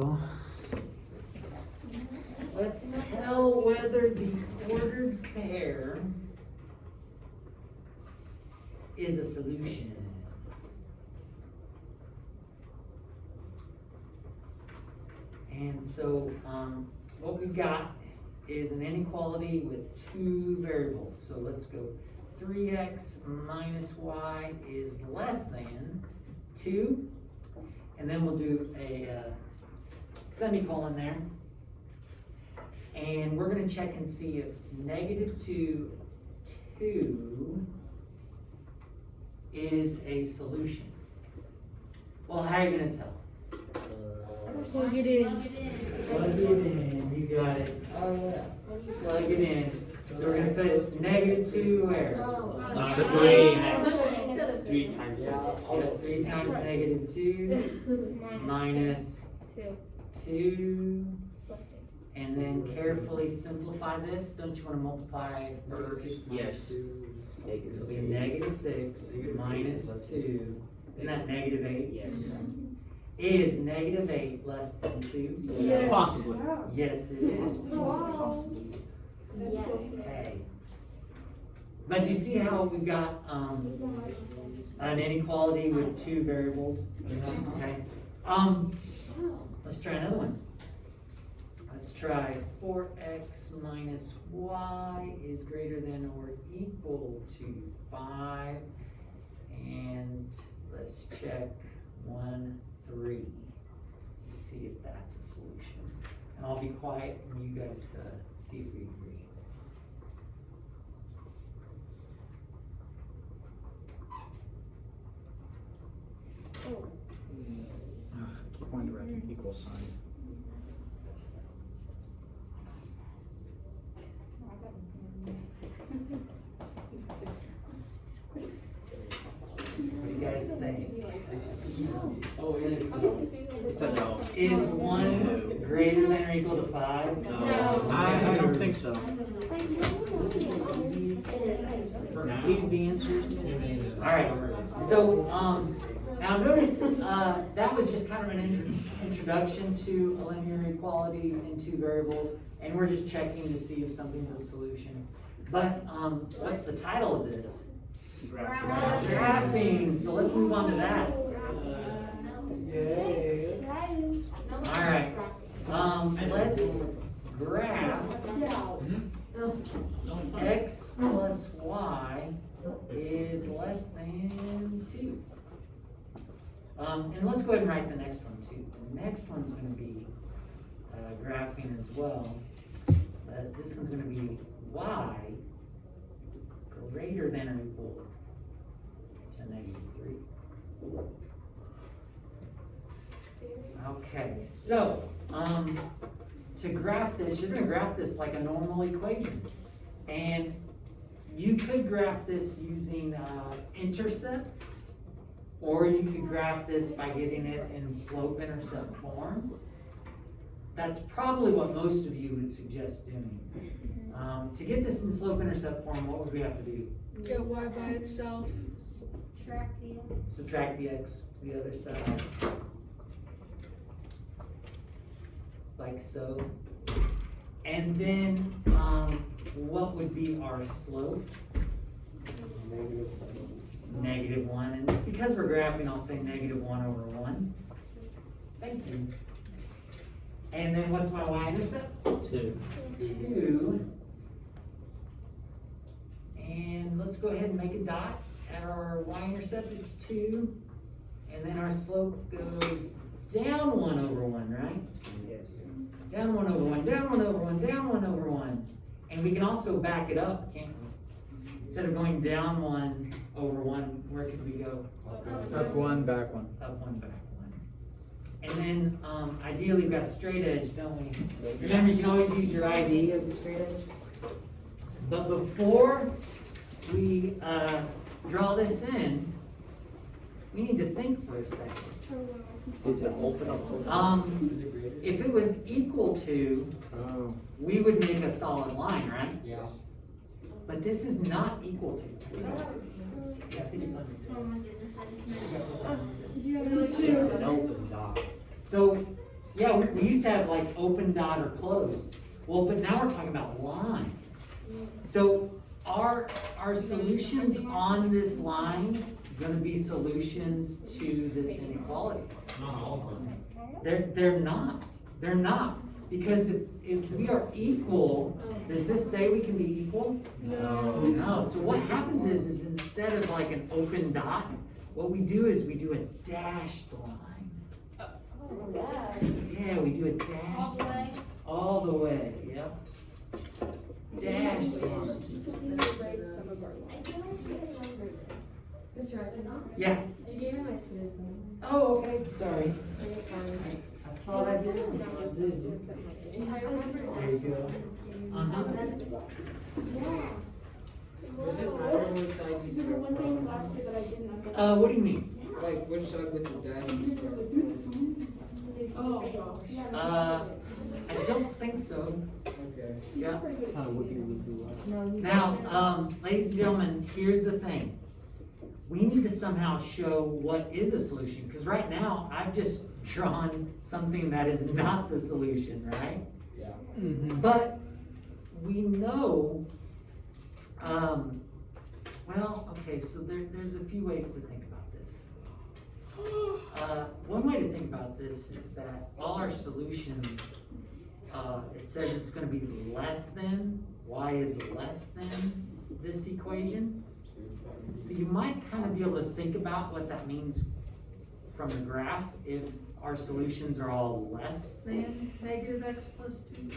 So let's tell whether the ordered pair is a solution. And so what we've got is an inequality with two variables. So let's go 3x minus y is less than 2. And then we'll do a semicolon there. And we're going to check and see if negative 2 is a solution. Well, how are you going to tell? Plug it in. Plug it in, you got it. Oh yeah. Plug it in. So we're going to put negative 2 where? 3 times. 3 times negative 2 minus 2. And then carefully simplify this. Don't you want to multiply first? Yes. So it'll be negative 6 minus 2. Isn't that negative 8? Yes. Is negative 8 less than 2? Yes. Possibly. Yes, it is. Okay. But you see how we've got an inequality with two variables? Okay. Let's try another one. Let's try 4x minus y is greater than or equal to 5. And let's check 1, 3. See if that's a solution. And I'll be quiet and you guys see if we agree. Keep one direct equal sign. What do you guys think? It's a no. Is 1 greater than or equal to 5? No. I don't think so. Leave the answers. Alright, so now notice that was just kind of an introduction to a linear equality in two variables, and we're just checking to see if something's a solution. But what's the title of this? Graphing. So let's move on to that. Alright, let's graph x plus y is less than 2. And let's go ahead and write the next one too. The next one's going to be graphing as well. This one's going to be y greater than or equal to negative 3. Okay, so to graph this, you're going to graph this like a normal equation. And you could graph this using intercepts, or you could graph this by getting it in slope-intercept form. That's probably what most of you would suggest doing. To get this in slope-intercept form, what would we have to do? Get y by itself. Subtract the x to the other side. Like so. And then what would be our slope? Negative 1. And because we're graphing, I'll say negative 1 over 1. Thank you. And then what's my y-intercept? 2. 2. And let's go ahead and make a dot at our y-intercept. It's 2. And then our slope goes down 1 over 1, right? Yes. Down 1 over 1, down 1 over 1, down 1 over 1. And we can also back it up, can't we? Instead of going down 1 over 1, where can we go? Up 1, back 1. Up 1, back 1. And then ideally we've got straight edge, don't we? Remember, you can always use your ID as a straight edge. But before we draw this in, we need to think for a second. Is it open up? If it was equal to, we would make a solid line, right? Yeah. But this is not equal to. Yeah, I think it's under this. It's an open dot. So Yeah, we used to have like open dot or closed. Well, but now we're talking about lines. So are solutions on this line gonna be solutions to this inequality? Not all of them. They're not. They're not. Because if we are equal, does this say we can be equal? No. So what happens is instead of like an open dot, what we do is we do a dashed line. Yeah, we do a dashed line. All the way, yep. Dashed line. Yeah. You gave me my quiz one. Oh, okay, sorry. I thought I did. I remember. There you go. Uh-huh. Does it matter what side you This is the start one thing from? last year that I didn't understand. What do you mean? Like, which side with the dash you start? Oh, gosh. I don't think so. Okay. Yeah. Kind of would Now, ladies and gentlemen, here's the thing. We need to somehow show what is a solution, because right now, I've just drawn something that is not the solution, right? Yeah. Mm-hmm. But we know, well, okay, so there's a few ways to think about this. One way to think about this is that all our solutions, it says it's gonna be less than, y is less than this equation. So you might kind of be able to think about what that means from the graph if our solutions are all less than negative x plus 2.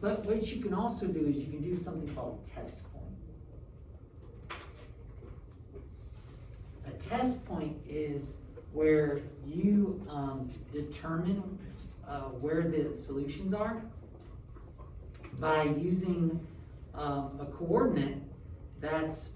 But what you can also do is you can do something called a test point. A test point is where you determine where the solutions are by using a coordinate that's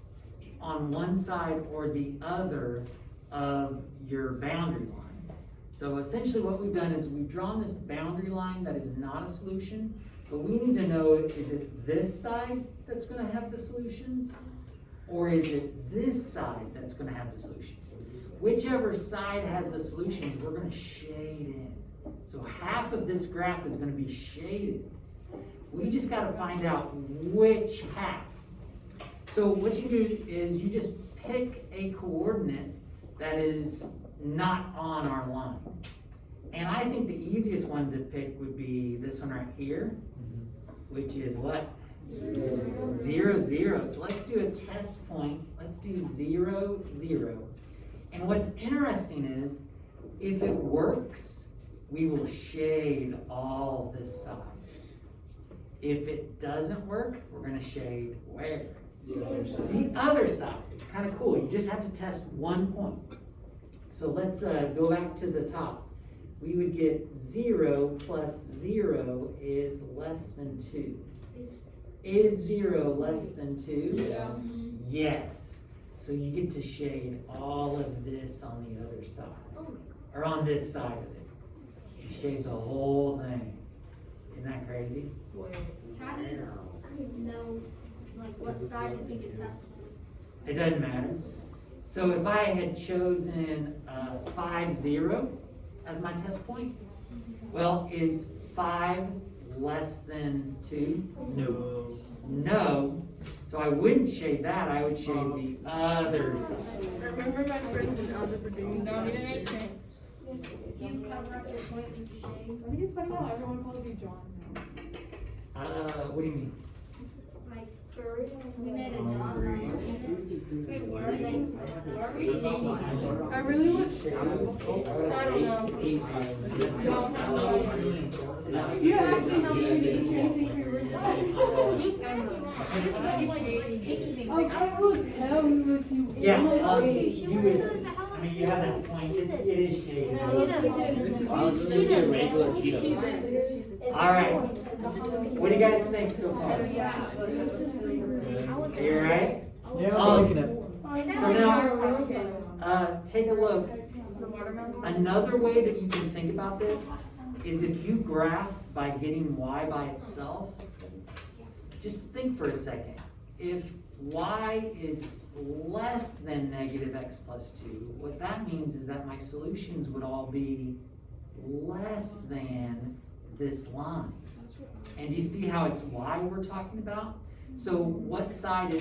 on one side or the other of your boundary line. So essentially what we've done is we've drawn this boundary line that is not a solution, but we need to know, is it this side that's gonna have the solutions? Or is it this side that's gonna have the solutions? Whichever side has the solutions, we're gonna shade in. So half of this graph is gonna be shaded. We just gotta find out which half. So what you do is you just pick a coordinate that is not on our line. And I think the easiest one to pick would be this one right here, which is what? 0, 0. So let's do a test point. Let's do 0, 0. And what's interesting is, if it works, we will shade all this side. If it doesn't work, we're gonna shade where? The other side. It's kind of cool. You just have to test one point. So let's go back to the top. We would get 0 plus 0 is less than 2. Is 0 less than 2? Yeah. Yes. So you get to shade all of this on the other side. Or on this side of it. You shade the whole thing. Isn't that crazy? How do you know, like, what side to think is testable? It doesn't matter. So if I had chosen 5, 0 as my test point, well, is 5 less than 2? No. No. So I wouldn't shade that, I would shade the other side. I remember my friends in algebra doing No, this. it didn't make sense. Do you cover up your point with the shade? I think it's funny how everyone calls you John now. What do you mean? Like, we made a job last minute. Wait, where are they? Where are we shading? I really want. I don't know. You actually know me to do anything for your birthday. I will tell you what you. Yeah, you She would, wants to I mean, you have that point, it is shaded. I'll just make it a regular Cheeto. All right, what do you guys think so far? You all right? Yeah, I'm liking it. So now, take a look. Another way that you can think about this is if you graph by getting y by itself, just think for a second. If y is less than negative x plus 2, what that means is that my solutions would all be less than this line. And do you see how it's y we're talking about? So what side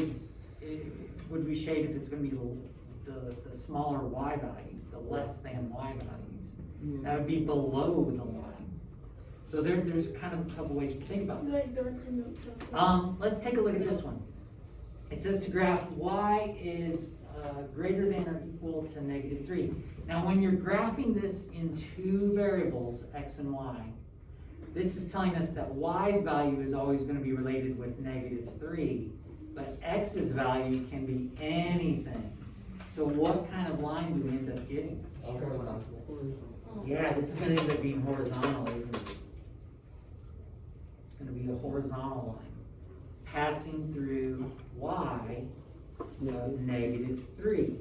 would we shade if it's gonna be the smaller y values, the less than y values? That would be below the line. So there's kind of a couple ways to think about this. Let's take a look at this one. It says to graph y is greater than or equal to -3. Now when you're graphing this in two variables, x and y, this is telling us that y's value is always going to be related with -3, but x's value can be anything. So what kind of line do we end up getting? Yeah, this is going to end up being horizontal, isn't it? It's going to be a horizontal line passing through y of -3.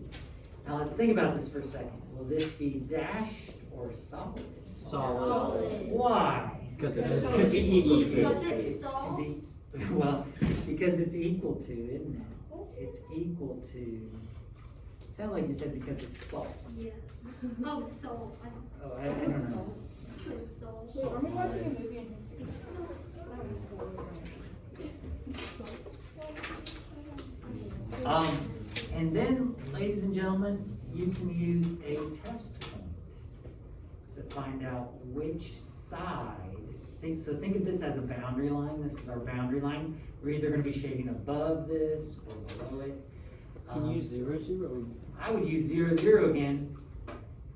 Now let's think about this for a second. Will this be dashed or solid? Solid. Why? Because Because it it's could be equal Because to. it's Can solid. be, well, because it's equal to, isn't it? It's equal to, sounds like you said because it's salt. Yes. Oh, salt. I don't Oh, I don't know. know. It's salt. Wait, are we watching a movie in history? It's salt. And then, ladies and gentlemen, you can use a test point to find out which side. Think of this as a boundary line. This is our boundary line. We're either going to be shading above this or below it. Can you use 0, 0? I would use 0, 0 again.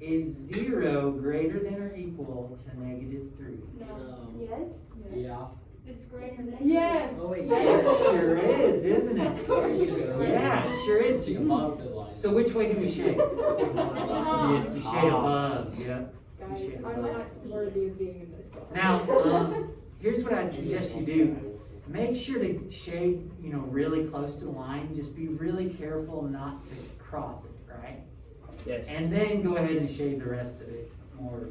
Is 0 greater than or equal to -3? No. Yes? Yeah. It's greater than. Yes. Oh, wait, It sure is, isn't it? There you go. Yeah, it sure is. Above the line. So which way do we shade? Top. We shade above, yep. We Guys, shade I'm above. not worthy of being in this class. Now, here's what I'd suggest you do. Make sure to shade, really close to the line. Just be really careful not to cross it, right? Yes. And then go ahead and shade the rest of it more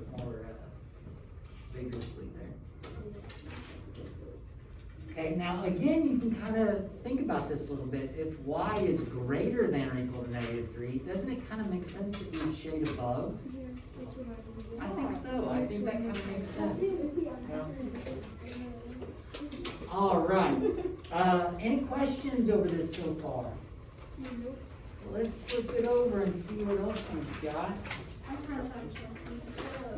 vigorously there. Okay, now again, you can kind of think about this a little bit. If y is greater than or equal to -3, doesn't it kind of make sense that you would shade above? I think so. I think that kind of makes sense. Yeah. All right. Any questions over this so far? Let's flip it over and see what else we've got. I'm trying to find something.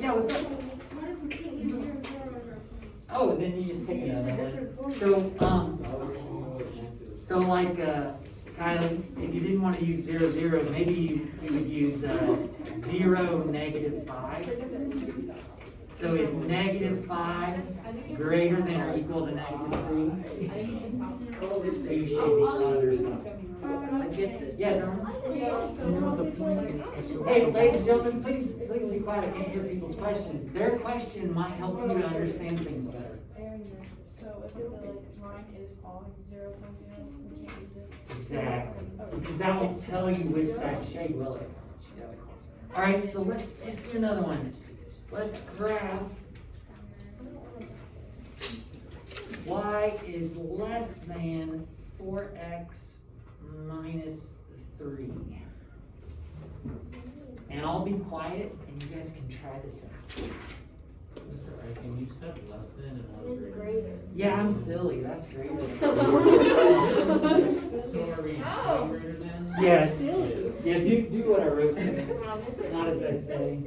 Yeah, what's up? What if we can't use 0, 0 as our Oh, then you just pick another one. So like, Kylie, if you didn't want to use 0, 0, maybe you would use 0, -5. So is -5 greater than or equal to -3? So you should be other side. I get this. Yeah, Norman? Yeah, Hey, ladies and gentlemen, please be quiet. I can't hear people's questions. Their question might help you to understand things better. So if the line is falling 0.0, we can't use it. Exactly. Because that won't tell you which side to shade, will it? All right, so let's do another one. Let's graph y is less than 4x minus 3. And I'll be quiet and you guys can try this out. That's all right. Can you step less than and one It's greater? greater. Yeah, I'm silly, that's great. So are we Oh. greater than? Yeah, it's, Silly. yeah, do what I wrote there. Not as I say.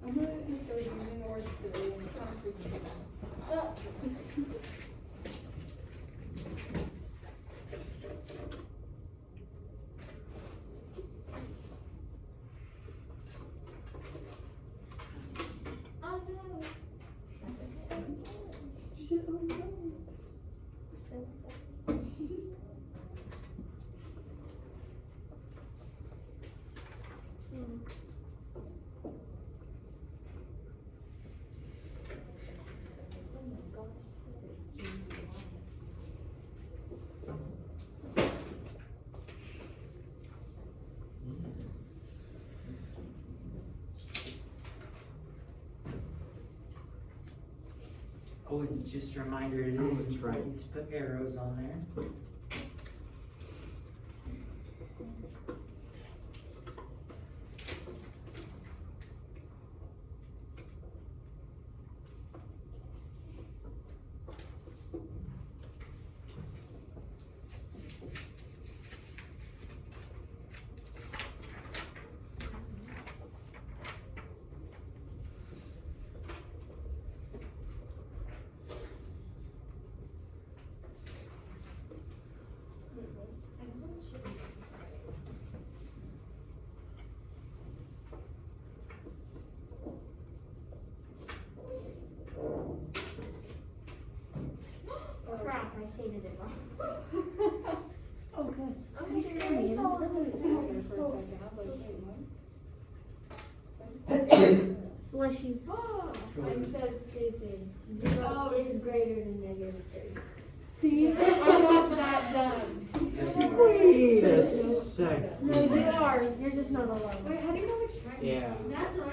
I'm gonna start using the word silly and it's kind of freaking me out. Oh, no. She said, oh no. Oh, and just a reminder, it Oh, is that's right. important to put arrows on there. Is it wrong? Okay. You scared me. Bless you. I'm so stupid. Zero is greater than -3. See, I got that done. Wait a second. No, you are. You're just not allowed. Wait, how do you know which time? Yeah. That's what